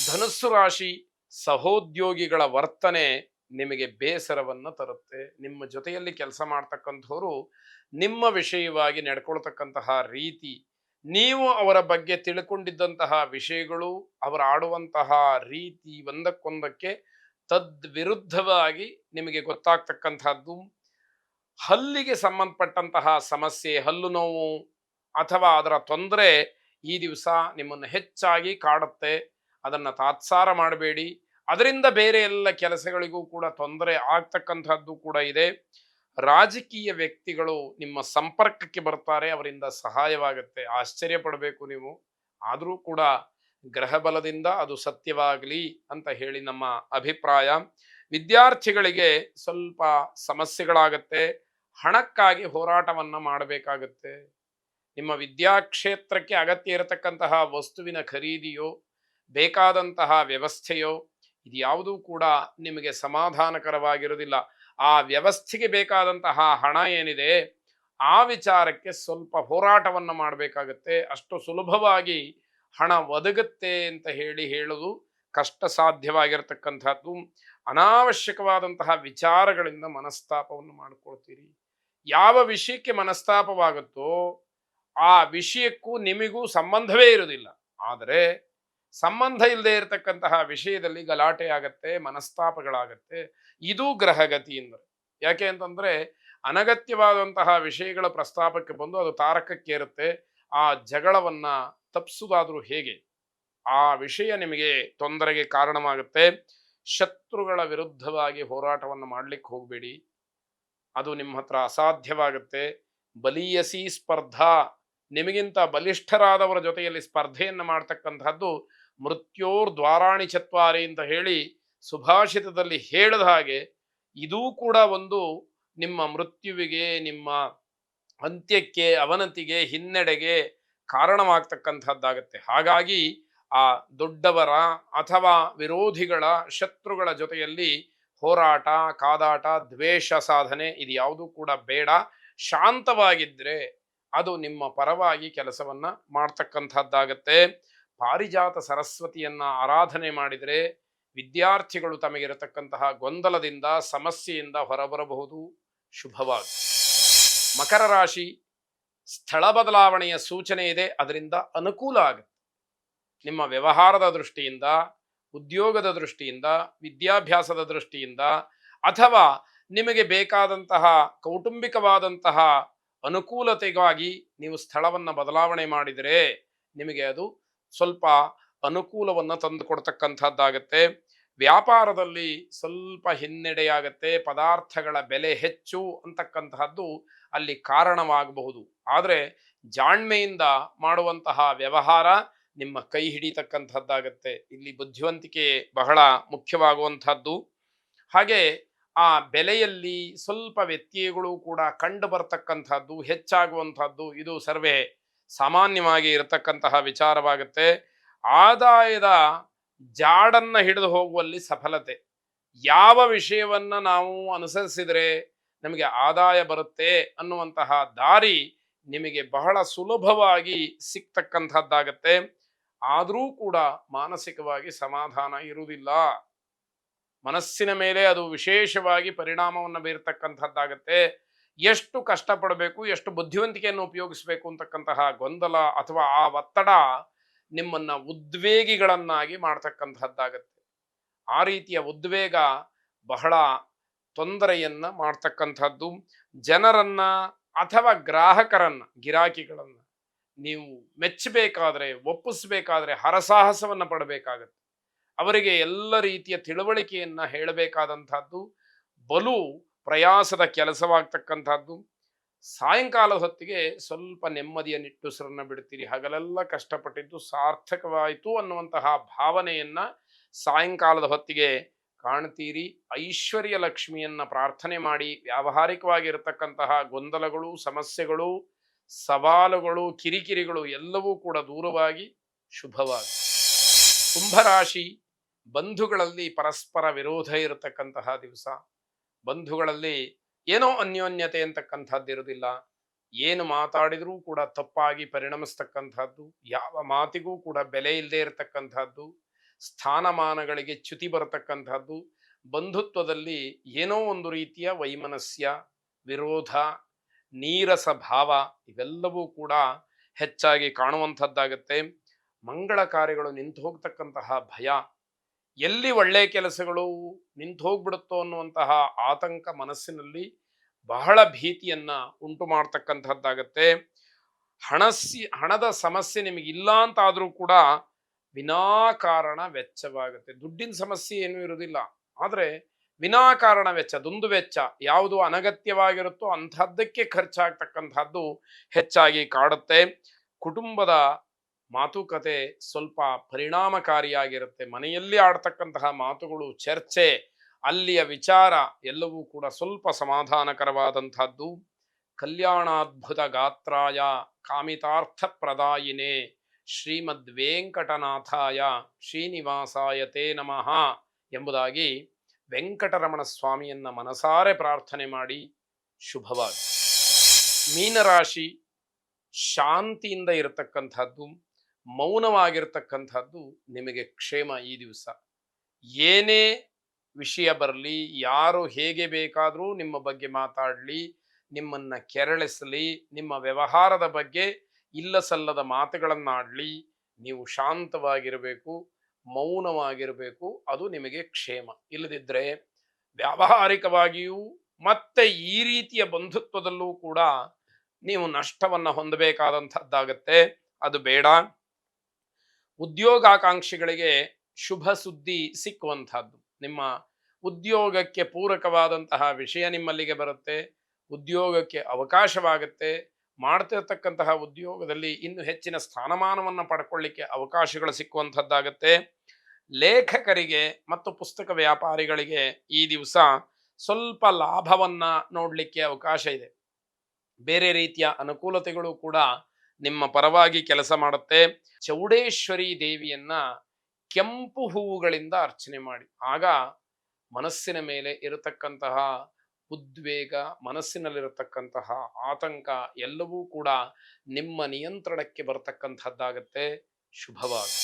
ಧನುಸ್ಸು ರಾಶಿ ಸಹೋದ್ಯೋಗಿಗಳ ವರ್ತನೆ ನಿಮಗೆ ಬೇಸರವನ್ನು ತರುತ್ತೆ. ನಿಮ್ಮ ಜೊತೆಯಲ್ಲಿ ಕೆಲಸ ಮಾಡ್ತಕ್ಕಂಥವ್ರು ನಿಮ್ಮ ವಿಷಯವಾಗಿ ನಡ್ಕೊಳ್ತಕ್ಕಂತಹ ರೀತಿ, ನೀವು ಅವರ ಬಗ್ಗೆ ತಿಳ್ಕೊಂಡಿದ್ದಂತಹ ವಿಷಯಗಳು, ಅವರು ಆಡುವಂತಹ ರೀತಿ ಒಂದಕ್ಕೊಂದಕ್ಕೆ ತದ್ವಿರುದ್ಧವಾಗಿ ನಿಮಗೆ ಗೊತ್ತಾಗ್ತಕ್ಕಂಥದ್ದು. ಹಲ್ಲಿಗೆ ಸಂಬಂಧಪಟ್ಟಂತಹ ಸಮಸ್ಯೆ, ಹಲ್ಲು ನೋವು ಅಥವಾ ಅದರ ತೊಂದರೆ ಈ ದಿವಸ ನಿಮ್ಮನ್ನು ಹೆಚ್ಚಾಗಿ ಕಾಡುತ್ತೆ. ಅದನ್ನು ತಾತ್ಸಾರ ಮಾಡಬೇಡಿ. ಅದರಿಂದ ಬೇರೆ ಎಲ್ಲ ಕೆಲಸಗಳಿಗೂ ಕೂಡ ತೊಂದರೆ ಆಗ್ತಕ್ಕಂಥದ್ದು ಕೂಡ ಇದೆ. ರಾಜಕೀಯ ವ್ಯಕ್ತಿಗಳು ನಿಮ್ಮ ಸಂಪರ್ಕಕ್ಕೆ ಬರ್ತಾರೆ, ಅವರಿಂದ ಸಹಾಯವಾಗುತ್ತೆ. ಆಶ್ಚರ್ಯ ಪಡಬೇಕು ನೀವು. ಆದರೂ ಕೂಡ ಗ್ರಹ ಬಲದಿಂದ ಅದು ಸತ್ಯವಾಗಲಿ ಅಂತ ಹೇಳಿ ನಮ್ಮ ಅಭಿಪ್ರಾಯ. ವಿದ್ಯಾರ್ಥಿಗಳಿಗೆ ಸ್ವಲ್ಪ ಸಮಸ್ಯೆಗಳಾಗತ್ತೆ. ಹಣಕ್ಕಾಗಿ ಹೋರಾಟವನ್ನ ಮಾಡಬೇಕಾಗತ್ತೆ. ನಿಮ್ಮ ವಿದ್ಯಾಕ್ಷೇತ್ರಕ್ಕೆ ಅಗತ್ಯ ಇರತಕ್ಕಂತಹ ವಸ್ತುವಿನ ಖರೀದಿಯೋ, ಬೇಕಾದಂತಹ ವ್ಯವಸ್ಥೆಯೋ ಇದ್ಯಾವುದೂ ಕೂಡ ನಿಮಗೆ ಸಮಾಧಾನಕರವಾಗಿರುವುದಿಲ್ಲ. ಆ ವ್ಯವಸ್ಥೆಗೆ ಬೇಕಾದಂತಹ ಹಣ ಏನಿದೆ ಆ ವಿಚಾರಕ್ಕೆ ಸ್ವಲ್ಪ ಹೋರಾಟವನ್ನು ಮಾಡಬೇಕಾಗತ್ತೆ. ಅಷ್ಟು ಸುಲಭವಾಗಿ ಹಣ ಒದಗುತ್ತೆ ಅಂತ ಹೇಳೋದು ಕಷ್ಟ ಸಾಧ್ಯವಾಗಿರತಕ್ಕಂಥದ್ದು. ಅನಾವಶ್ಯಕವಾದಂತಹ ವಿಚಾರಗಳಿಂದ ಮನಸ್ತಾಪವನ್ನು ಮಾಡ್ಕೊಳ್ತೀರಿ. ಯಾವ ವಿಷಯಕ್ಕೆ ಮನಸ್ತಾಪವಾಗುತ್ತೋ ಆ ವಿಷಯಕ್ಕೂ ನಿಮಗೂ ಸಂಬಂಧವೇ ಇರುವುದಿಲ್ಲ. ಆದರೆ ಸಂಬಂಧ ಇಲ್ಲದೆ ಇರತಕ್ಕಂತಹ ವಿಷಯದಲ್ಲಿ ಗಲಾಟೆ ಆಗತ್ತೆ, ಮನಸ್ತಾಪಗಳಾಗತ್ತೆ. ಇದು ಗ್ರಹಗತಿಯಿಂದ. ಯಾಕೆ ಅಂತಂದ್ರೆ ಅನಗತ್ಯವಾದಂತಹ ವಿಷಯಗಳ ಪ್ರಸ್ತಾಪಕ್ಕೆ ಬಂದು ಅದು ತಾರಕಕ್ಕೇರುತ್ತೆ. ಆ ಜಗಳವನ್ನ ತಪ್ಪಿಸುವುದಾದ್ರೂ ಹೇಗೆ? ಆ ವಿಷಯ ನಿಮಗೆ ತೊಂದರೆಗೆ ಕಾರಣವಾಗುತ್ತೆ. ಶತ್ರುಗಳ ವಿರುದ್ಧವಾಗಿ ಹೋರಾಟವನ್ನು ಮಾಡ್ಲಿಕ್ಕೆ ಹೋಗಬೇಡಿ. ಅದು ನಿಮ್ಮ ಹತ್ರ ಅಸಾಧ್ಯವಾಗುತ್ತೆ. ಬಲೀಯಸಿ ಸ್ಪರ್ಧಾ, ನಿಮಗಿಂತ ಬಲಿಷ್ಠರಾದವರ ಜೊತೆಯಲ್ಲಿ ಸ್ಪರ್ಧೆಯನ್ನು ಮಾಡ್ತಕ್ಕಂಥದ್ದು ಮೃತ್ಯೋರ್ ದ್ವಾರಾಣಿ ಚತ್ವಾರಿ ಅಂತ ಹೇಳಿ ಸುಭಾಷಿತದಲ್ಲಿ ಹೇಳಿದ ಹಾಗೆ ಇದೂ ಕೂಡ ಒಂದು ನಿಮ್ಮ ಮೃತ್ಯುವಿಗೆ, ನಿಮ್ಮ ಅಂತ್ಯಕ್ಕೆ, ಅವನತಿಗೆ, ಹಿನ್ನಡೆಗೆ ಕಾರಣವಾಗ್ತಕ್ಕಂಥದ್ದಾಗತ್ತೆ. ಹಾಗಾಗಿ ಆ ದೊಡ್ಡವರ ಅಥವಾ ವಿರೋಧಿಗಳ, ಶತ್ರುಗಳ ಜೊತೆಯಲ್ಲಿ ಹೋರಾಟ, ಕಾದಾಟ, ದ್ವೇಷ ಸಾಧನೆ ಇದು ಯಾವುದೂ ಕೂಡ ಬೇಡ. ಶಾಂತವಾಗಿದ್ರೆ ಅದು ನಿಮ್ಮ ಪರವಾಗಿ ಕೆಲಸವನ್ನ ಮಾಡ್ತಕ್ಕಂಥದ್ದಾಗತ್ತೆ. ಪಾರಿಜಾತ ಸರಸ್ವತಿಯನ್ನ ಆರಾಧನೆ ಮಾಡಿದರೆ ವಿದ್ಯಾರ್ಥಿಗಳು ತಮಗಿರತಕ್ಕಂತಹ ಗೊಂದಲದಿಂದ, ಸಮಸ್ಯೆಯಿಂದ ಹೊರಬರಬಹುದು. ಶುಭವಾಗಿ. ಮಕರ ರಾಶಿ ಸ್ಥಳ ಬದಲಾವಣೆಯ ಸೂಚನೆ ಇದೆ, ಅದರಿಂದ ಅನುಕೂಲ ಆಗುತ್ತೆ. ನಿಮ್ಮ ವ್ಯವಹಾರದ ದೃಷ್ಟಿಯಿಂದ, ಉದ್ಯೋಗದ ದೃಷ್ಟಿಯಿಂದ, ವಿದ್ಯಾಭ್ಯಾಸದ ದೃಷ್ಟಿಯಿಂದ ಅಥವಾ ನಿಮಗೆ ಬೇಕಾದಂತಹ ಕೌಟುಂಬಿಕವಾದಂತಹ ಅನುಕೂಲತೆಗಾಗಿ ನೀವು ಸ್ಥಳವನ್ನು ಬದಲಾವಣೆ ಮಾಡಿದರೆ ನಿಮಗೆ ಅದು ಸ್ವಲ್ಪ ಅನುಕೂಲವನ್ನು ತಂದು ಕೊಡ್ತಕ್ಕಂಥದ್ದಾಗತ್ತೆ. ವ್ಯಾಪಾರದಲ್ಲಿ ಸ್ವಲ್ಪ ಹಿನ್ನಡೆಯಾಗತ್ತೆ. ಪದಾರ್ಥಗಳ ಬೆಲೆ ಹೆಚ್ಚು ಅಂತಕ್ಕಂತಹದ್ದು ಅಲ್ಲಿ ಕಾರಣವಾಗಬಹುದು. ಆದರೆ ಜಾಣ್ಮೆಯಿಂದ ಮಾಡುವಂತಹ ವ್ಯವಹಾರ ನಿಮ್ಮ ಕೈ ಹಿಡಿತಕ್ಕಂಥದ್ದಾಗತ್ತೆ. ಇಲ್ಲಿ ಬುದ್ಧಿವಂತಿಕೆ ಬಹಳ ಮುಖ್ಯವಾಗುವಂಥದ್ದು. ಹಾಗೆ ಆ ಬೆಲೆಯಲ್ಲಿ ಸ್ವಲ್ಪ ವ್ಯತ್ಯಯಗಳು ಕೂಡ ಕಂಡು ಬರ್ತಕ್ಕಂಥದ್ದು, ಹೆಚ್ಚಾಗುವಂಥದ್ದು ಇದು ಸರ್ವೇ ಸಾಮಾನ್ಯವಾಗಿ ಇರತಕ್ಕಂತಹ ವಿಚಾರವಾಗುತ್ತೆ. ಆದಾಯದ ಜಾಡನ್ನ ಹಿಡಿದು ಹೋಗುವಲ್ಲಿ ಸಫಲತೆ. ಯಾವ ವಿಷಯವನ್ನ ನಾವು ಅನುಸರಿಸಿದರೆ ನಮಗೆ ಆದಾಯ ಬರುತ್ತೆ ಅನ್ನುವಂತಹ ದಾರಿ ನಿಮಗೆ ಬಹಳ ಸುಲಭವಾಗಿ ಸಿಗ್ತಕ್ಕಂಥದ್ದಾಗತ್ತೆ. ಆದರೂ ಕೂಡ ಮಾನಸಿಕವಾಗಿ ಸಮಾಧಾನ ಇರುವುದಿಲ್ಲ. ಮನಸ್ಸಿನ ಮೇಲೆ ಅದು ವಿಶೇಷವಾಗಿ ಪರಿಣಾಮವನ್ನು ಬೀರತಕ್ಕಂಥದ್ದಾಗತ್ತೆ. ಎಷ್ಟು ಕಷ್ಟಪಡಬೇಕು, ಎಷ್ಟು ಬುದ್ಧಿವಂತಿಕೆಯನ್ನು ಉಪಯೋಗಿಸಬೇಕು ಅಂತಕ್ಕಂತಹ ಗೊಂದಲ ಅಥವಾ ಆ ಒತ್ತಡ ನಿಮ್ಮನ್ನ ಉದ್ವೇಗಿಗಳನ್ನಾಗಿ ಮಾಡ್ತಕ್ಕಂಥದ್ದಾಗತ್ತೆ. ಆ ರೀತಿಯ ಉದ್ವೇಗ ಬಹಳ ತೊಂದರೆಯನ್ನ ಮಾಡ್ತಕ್ಕಂಥದ್ದು. ಜನರನ್ನ ಅಥವಾ ಗ್ರಾಹಕರನ್ನ, ಗಿರಾಕಿಗಳನ್ನ ನೀವು ಮೆಚ್ಚಬೇಕಾದ್ರೆ, ಒಪ್ಪಿಸಬೇಕಾದ್ರೆ ಹರಸಾಹಸವನ್ನ ಪಡಬೇಕಾಗತ್ತೆ. ಅವರಿಗೆ ಎಲ್ಲ ರೀತಿಯ ತಿಳುವಳಿಕೆಯನ್ನ ಹೇಳಬೇಕಾದಂಥದ್ದು ಬಲು ಪ್ರಯಾಸದ ಕೆಲಸವಾಗ್ತಕ್ಕಂಥದ್ದು. ಸಾಯಂಕಾಲದ ಹೊತ್ತಿಗೆ ಸ್ವಲ್ಪ ನೆಮ್ಮದಿಯ ನಿಟ್ಟುಸಿರನ್ನ ಬಿಡ್ತೀರಿ. ಹಗಲೆಲ್ಲ ಕಷ್ಟಪಟ್ಟಿದ್ದು ಸಾರ್ಥಕವಾಯಿತು ಅನ್ನುವಂತಹ ಭಾವನೆಯನ್ನ ಸಾಯಂಕಾಲದ ಹೊತ್ತಿಗೆ ಕಾಣ್ತೀರಿ. ಐಶ್ವರ್ಯ ಲಕ್ಷ್ಮಿಯನ್ನ ಪ್ರಾರ್ಥನೆ ಮಾಡಿ ವ್ಯಾವಹಾರಿಕವಾಗಿರತಕ್ಕಂತಹ ಗೊಂದಲಗಳು, ಸಮಸ್ಯೆಗಳು, ಸವಾಲುಗಳು, ಕಿರಿಕಿರಿಗಳು ಎಲ್ಲವೂ ಕೂಡ ದೂರವಾಗಿ ಶುಭವಾಗಿ. ಕುಂಭರಾಶಿ ಬಂಧುಗಳಲ್ಲಿ ಪರಸ್ಪರ ವಿರೋಧ ಇರತಕ್ಕಂತಹ ದಿವಸ. ಬಂಧುಗಳಲ್ಲಿ ಏನೋ ಅನ್ಯೋನ್ಯತೆ ಅಂತಕ್ಕಂಥದ್ದು ಇರುವುದಿಲ್ಲ. ಏನು ಮಾತಾಡಿದರೂ ಕೂಡ ತಪ್ಪಾಗಿ ಪರಿಣಮಿಸ್ತಕ್ಕಂಥದ್ದು, ಯಾವ ಮಾತಿಗೂ ಕೂಡ ಬೆಲೆ ಇಲ್ಲದೆ ಇರತಕ್ಕಂಥದ್ದು, ಸ್ಥಾನಮಾನಗಳಿಗೆ ಚ್ಯುತಿ ಬರತಕ್ಕಂಥದ್ದು, ಬಂಧುತ್ವದಲ್ಲಿ ಏನೋ ಒಂದು ರೀತಿಯ ವೈಮನಸ್ಯ, ವಿರೋಧ, ನೀರಸ ಭಾವ ಇವೆಲ್ಲವೂ ಕೂಡ ಹೆಚ್ಚಾಗಿ ಕಾಣುವಂಥದ್ದಾಗತ್ತೆ. ಮಂಗಳ ಕಾರ್ಯಗಳು ನಿಂತು ಹೋಗ್ತಕ್ಕಂತಹ ಭಯ, ಎಲ್ಲಿ ಒಳ್ಳೆ ಕೆಲಸಗಳು ನಿಂತು ಹೋಗ್ಬಿಡುತ್ತೋ ಅನ್ನುವಂತಹ ಆತಂಕ ಮನಸ್ಸಿನಲ್ಲಿ ಬಹಳ ಭೀತಿಯನ್ನ ಉಂಟು ಮಾಡ್ತಕ್ಕಂಥದ್ದಾಗತ್ತೆ. ಹಣದ ಸಮಸ್ಯೆ ನಿಮಗಿಲ್ಲ ಅಂತಾದ್ರೂ ಕೂಡ ವಿನಾಕಾರಣ ವೆಚ್ಚವಾಗುತ್ತೆ. ದುಡ್ಡಿನ ಸಮಸ್ಯೆ ಏನೂ ಇರುವುದಿಲ್ಲ, ಆದ್ರೆ ವಿನಾಕಾರಣ ವೆಚ್ಚ, ದುಂದು ವೆಚ್ಚ ಯಾವುದು ಅನಗತ್ಯವಾಗಿರುತ್ತೋ ಅಂಥದ್ದಕ್ಕೆ ಖರ್ಚಾಗ್ತಕ್ಕಂಥದ್ದು ಹೆಚ್ಚಾಗಿ ಕಾಡುತ್ತೆ. ಕುಟುಂಬದ ಮಾತುಕತೆ ಸ್ವಲ್ಪ ಪರಿಣಾಮಕಾರಿಯಾಗಿರುತ್ತೆ. ಮನೆಯಲ್ಲಿ ಆಡ್ತಕ್ಕಂತಹ ಮಾತುಗಳು, ಚರ್ಚೆ, ಅಲ್ಲಿಯ ವಿಚಾರ ಎಲ್ಲವೂ ಕೂಡ ಸ್ವಲ್ಪ ಸಮಾಧಾನಕರವಾದಂತಹದ್ದು. ಕಲ್ಯಾಣಾದ್ಭುತ ಗಾತ್ರಾಯ ಕಾಮಿತಾರ್ಥ ಪ್ರದಾಯಿನೇ ಶ್ರೀಮದ್ ವೆಂಕಟನಾಥಾಯ ಶ್ರೀನಿವಾಸಾಯ ತೇ ನಮಃ ಎಂಬುದಾಗಿ ವೆಂಕಟರಮಣ ಸ್ವಾಮಿಯನ್ನ ಮನಸಾರೆ ಪ್ರಾರ್ಥನೆ ಮಾಡಿ ಶುಭವಾಗಿ. ಮೀನರಾಶಿ ಶಾಂತಿಯಿಂದ ಇರತಕ್ಕಂಥದ್ದು, ಮೌನವಾಗಿರ್ತಕ್ಕಂಥದ್ದು ನಿಮಗೆ ಕ್ಷೇಮ. ಈ ದಿವಸ ಏನೇ ವಿಷಯ ಬರಲಿ, ಯಾರು ಹೇಗೆ ಬೇಕಾದರೂ ನಿಮ್ಮ ಬಗ್ಗೆ ಮಾತಾಡಲಿ, ನಿಮ್ಮನ್ನ ಕೆರಳಿಸಲಿ, ನಿಮ್ಮ ವ್ಯವಹಾರದ ಬಗ್ಗೆ ಇಲ್ಲ ಸಲ್ಲದ ಮಾತುಗಳನ್ನಾಡಲಿ, ನೀವು ಶಾಂತವಾಗಿರಬೇಕು, ಮೌನವಾಗಿರಬೇಕು. ಅದು ನಿಮಗೆ ಕ್ಷೇಮ. ಇಲ್ಲದಿದ್ದರೆ ವ್ಯಾವಹಾರಿಕವಾಗಿಯೂ ಮತ್ತೆ ಈ ರೀತಿಯ ಬಂಧುತ್ವದಲ್ಲೂ ಕೂಡ ನೀವು ನಷ್ಟವನ್ನು ಹೊಂದಬೇಕಾದಂಥದ್ದಾಗತ್ತೆ. ಅದು ಬೇಡ. ಉದ್ಯೋಗಾಕಾಂಕ್ಷಿಗಳಿಗೆ ಶುಭ ಸುದ್ದಿ ಸಿಕ್ಕುವಂಥದ್ದು, ನಿಮ್ಮ ಉದ್ಯೋಗಕ್ಕೆ ಪೂರಕವಾದಂತಹ ವಿಷಯ ನಿಮ್ಮಲ್ಲಿಗೆ ಬರುತ್ತೆ, ಉದ್ಯೋಗಕ್ಕೆ ಅವಕಾಶವಾಗುತ್ತೆ. ಮಾಡ್ತಿರ್ತಕ್ಕಂತಹ ಉದ್ಯೋಗದಲ್ಲಿ ಇನ್ನು ಹೆಚ್ಚಿನ ಸ್ಥಾನಮಾನವನ್ನು ಪಡ್ಕೊಳ್ಳಿಕ್ಕೆ ಅವಕಾಶಗಳು ಸಿಕ್ಕುವಂಥದ್ದಾಗತ್ತೆ. ಲೇಖಕರಿಗೆ ಮತ್ತು ಪುಸ್ತಕ ವ್ಯಾಪಾರಿಗಳಿಗೆ ಈ ದಿವಸ ಸ್ವಲ್ಪ ಲಾಭವನ್ನ ನೋಡಲಿಕ್ಕೆ ಅವಕಾಶ ಇದೆ. ಬೇರೆ ರೀತಿಯ ಅನುಕೂಲತೆಗಳು ಕೂಡ ನಿಮ್ಮ ಪರವಾಗಿ ಕೆಲಸ ಮಾಡುತ್ತೆ. ಚೌಡೇಶ್ವರಿ ದೇವಿಯನ್ನ ಕೆಂಪು ಹೂವುಗಳಿಂದ ಅರ್ಚನೆ ಮಾಡಿ. ಆಗ ಮನಸ್ಸಿನ ಮೇಲೆ ಇರತಕ್ಕಂತಹ ಉದ್ವೇಗ, ಮನಸ್ಸಿನಲ್ಲಿರತಕ್ಕಂತಹ ಆತಂಕ ಎಲ್ಲವೂ ಕೂಡ ನಿಮ್ಮ ನಿಯಂತ್ರಣಕ್ಕೆ ಬರತಕ್ಕಂಥದ್ದಾಗತ್ತೆ. ಶುಭವಾಗಿ.